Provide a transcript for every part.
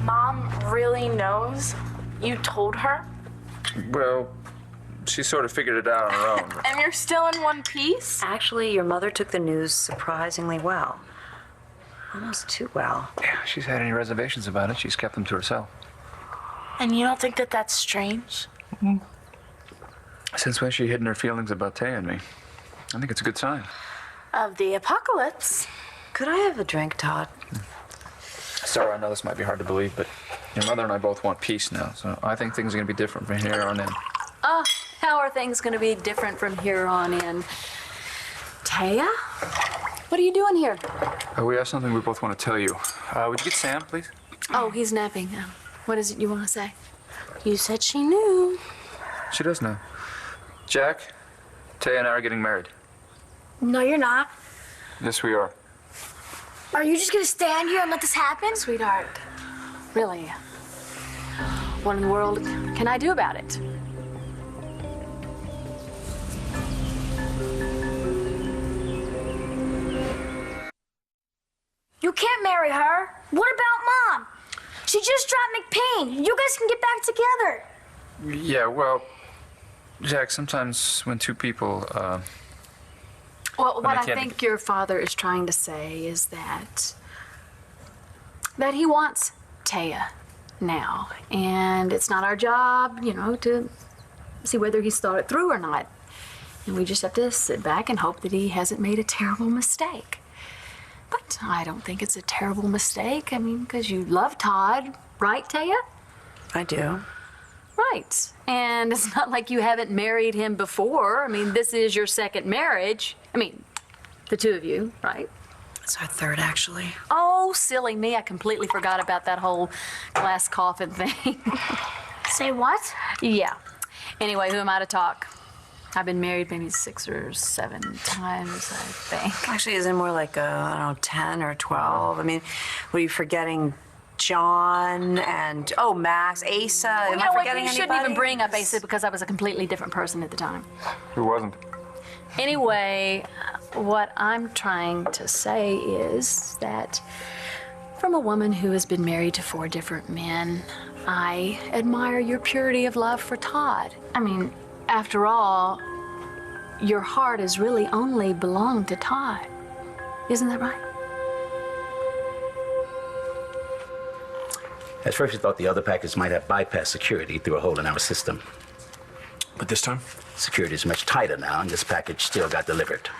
Mom really knows? You told her? Well, she sort of figured it out on her own. And you're still in one piece? Actually, your mother took the news surprisingly well. Almost too well. Yeah, she's had any reservations about it. She's kept them to herself. And you don't think that that's strange? Mm-hmm. Since when she hidden her feelings about Téa and me? I think it's a good sign. Of the apocalypse. Could I have a drink, Todd? Starr, I know this might be hard to believe, but your mother and I both want peace now, so I think things are going to be different from here on in. How are things going to be different from here on in? Téa? What are you doing here? We have something we both want to tell you. Would you get Sam, please? Oh, he's napping. What is it you want to say? You said she knew. She does know. Jack, Téa and I are getting married. No, you're not. Yes, we are. Are you just gonna stand here and let this happen? Sweetheart, really? What in the world can I do about it? You can't marry her. What about Mom? She just dropped McPain. You guys can get back together. Yeah, well, Jack, sometimes when two people, Well, what I can't think your father is trying to say is that he wants Téa now, and it's not our job, to see whether he's thought it through or not. And we just have to sit back and hope that he hasn't made a terrible mistake. But I don't think it's a terrible mistake. I mean, because you love Todd, right, Téa? I do. Right. And it's not like you haven't married him before. I mean, this is your second marriage. I mean, the two of you, right? It's our third, actually. Oh, silly me. I completely forgot about that whole glass coffin thing. Say what? Yeah. Anyway, who am I to talk? I've been married maybe 6 or 7 times, I think. Actually, is it more like, I don't know, 10 or 12? I mean, were you forgetting John and, Max, Asa? Well, Am you I know what? forgetting You shouldn't anybody? even bring up Asa because I was a completely different person at the time. who wasn't? Anyway, what I'm trying to say is that from a woman who has been married to 4 different men, I admire your purity of love for Todd. I mean, after all, your heart has really only belonged to Todd. Isn't that right? At first, we thought the other package might have bypassed security through a hole in our system. But this time? Security is much tighter now, and this package still got delivered.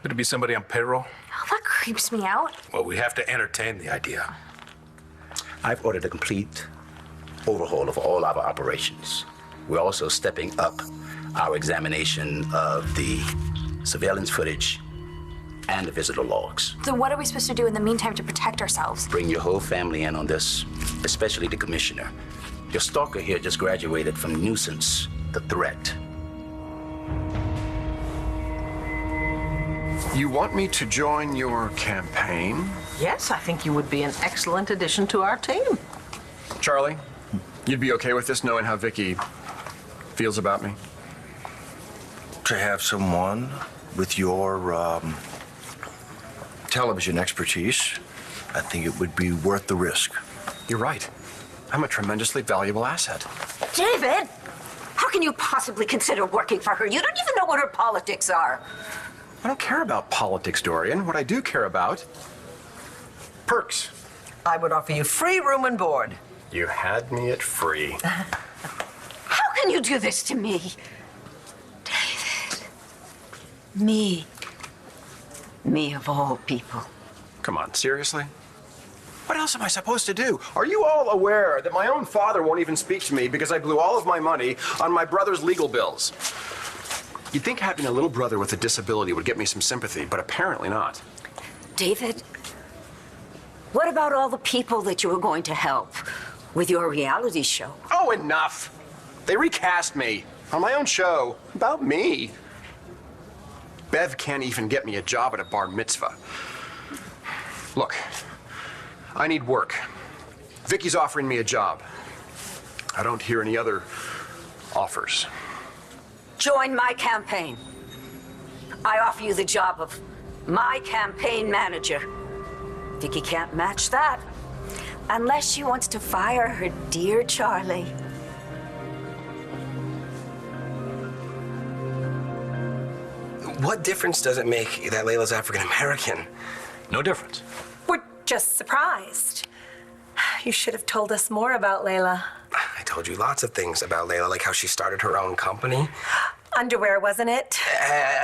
Could it be somebody on payroll? Oh, that creeps me out. Well, we have to entertain the idea. I've ordered a complete overhaul of all our operations. We're also stepping up our examination of the surveillance footage and the visitor logs. So what are we supposed to do in the meantime to protect ourselves? Bring your whole family in on this, especially the commissioner. Your stalker here just graduated from nuisance to threat. You want me to join your campaign? Yes, I think you would be an excellent addition to our team. Charlie, you'd be okay with this, knowing how Vicky feels about me? To have someone with your television expertise, I think it would be worth the risk. You're right. I'm a tremendously valuable asset. David, how can you possibly consider working for her? You don't even know what her politics are. I don't care about politics, Dorian. What I do care about, perks. I would offer you free room and board. You had me at free. How can you do this to me? David. Me. Me of all people. Come on, seriously? What else am I supposed to do? Are you all aware that my own father won't even speak to me because I blew all of my money on my brother's legal bills? You'd think having a little brother with a disability would get me some sympathy, but apparently not. David, what about all the people that you were going to help with your reality show? Oh, enough! They recast me on my own show about me. Bev can't even get me a job at a bar mitzvah. Look, I need work. Vicky's offering me a job. I don't hear any other offers. Join my campaign. I offer you the job of my campaign manager. Vicky can't match that. Unless she wants to fire her dear Charlie. What difference does it make that Layla's African American? No difference. We're just surprised. You should have told us more about Layla. I told you lots of things about Layla, like how she started her own company. Underwear, wasn't it?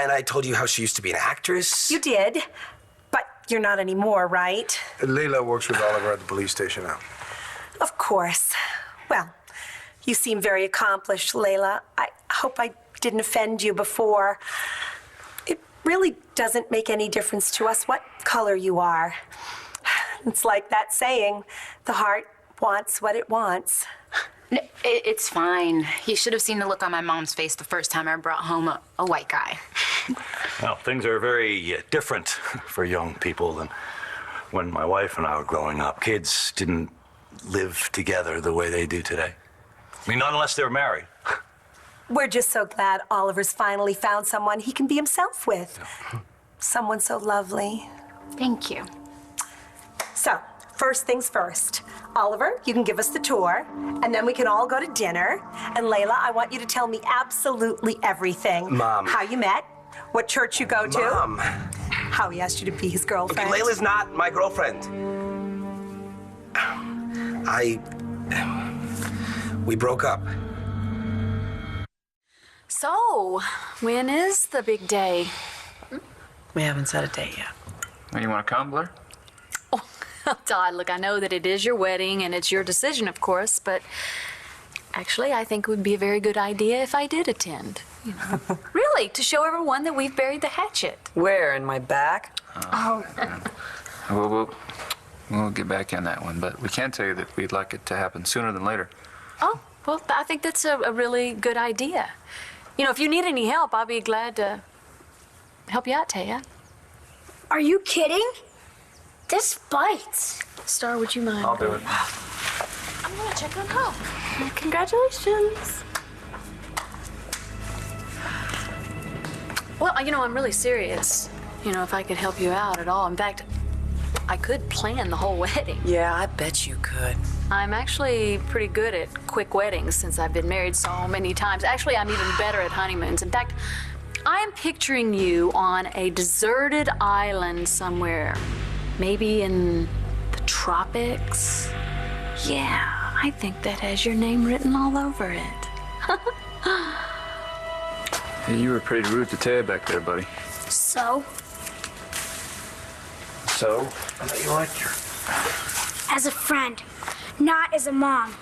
And I told you how she used to be an actress. You did, but you're not anymore, right? Layla works with Oliver at the police station now. Of course. Well, you seem very accomplished, Layla. I hope I didn't offend you before. It really doesn't make any difference to us what color you are. It's like that saying, the heart wants what it wants. No, it's fine. You should have seen the look on my mom's face the first time I brought home a white guy. Well, things are very different for young people than when my wife and I were growing up. Kids didn't live together the way they do today. I mean, not unless they're married. We're just so glad Oliver's finally found someone he can be himself with. Someone so lovely. Thank you. So, first things first. Oliver, you can give us the tour, and then we can all go to dinner. And Layla, I want you to tell me absolutely everything. Mom. How you met, what church you go to. Mom. How he asked you to be his girlfriend. Okay, Layla's not my girlfriend. We broke up. So, when is the big day? We haven't set a date yet. You want to come, Blair? Todd, look, I know that it is your wedding and it's your decision, of course, but actually, I think it would be a very good idea if I did attend. You know, really, to show everyone that we've buried the hatchet. Where, in my back? We'll get back on that one, but we can tell you that we'd like it to happen sooner than later. Oh, well, I think that's a really good idea. You know, if you need any help, I'll be glad to help you out, Téa. Are you kidding? This bites. Starr, would you mind? I'll do it. I'm gonna check on her. Congratulations. Well, you know, I'm really serious. You know, if I could help you out at all. In fact, I could plan the whole wedding. Yeah, I bet you could. I'm actually pretty good at quick weddings since I've been married so many times. Actually, I'm even better at honeymoons. In fact, I'm picturing you on a deserted island somewhere. Maybe in the tropics. Yeah, I think that has your name written all over it. Hey, you were pretty rude to Téa back there, buddy. So? So? I thought you liked her. As a friend, not as a mom.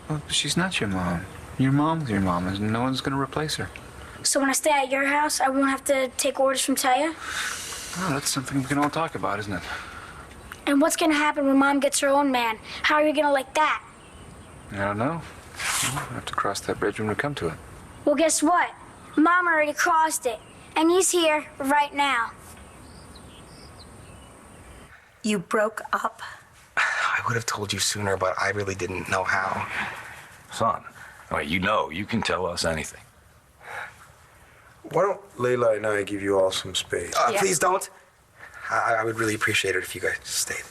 Well, she's not your mom. Your mom's your mom, and no one's going to replace her. So when I stay at your house, I won't have to take orders from Téa? Oh, that's something we can all talk about, isn't it? And what's gonna happen when Mom gets her own man? How are you gonna like that? I don't know. We'll have to cross that bridge when we come to it. Well, guess what? Mom already crossed it, and he's here right now. You broke up? I would have told you sooner, but I really didn't know how. Son, well, you know, you can tell us anything. Why don't Layla and I give you all some space? Please don't. I would really appreciate it if you guys stayed.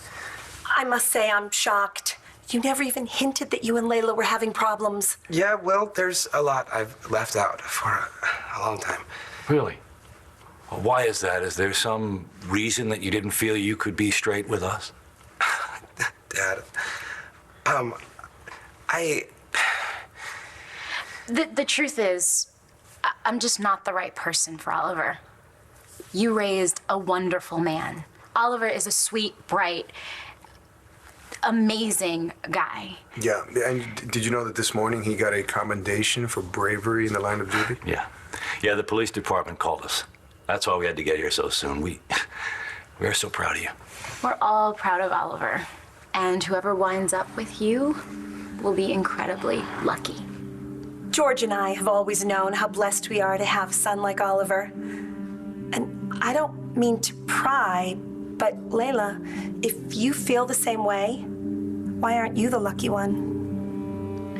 I must say I'm shocked. You never even hinted that you and Layla were having problems. Yeah, well, there's a lot I've left out for a long time. Really? Well, why is that? Is there some reason that you didn't feel you could be straight with us? Dad, The truth is, I'm just not the right person for Oliver. You raised a wonderful man. Oliver is a sweet, bright, amazing guy. Yeah, and did you know that this morning he got a commendation for bravery in the line of duty? Yeah, the police department called us. That's why we had to get here so soon. We are so proud of you. We're all proud of Oliver. And whoever winds up with you will be incredibly lucky. George and I have always known how blessed we are to have a son like Oliver. And I don't mean to pry, but Layla, if you feel the same way, why aren't you the lucky one?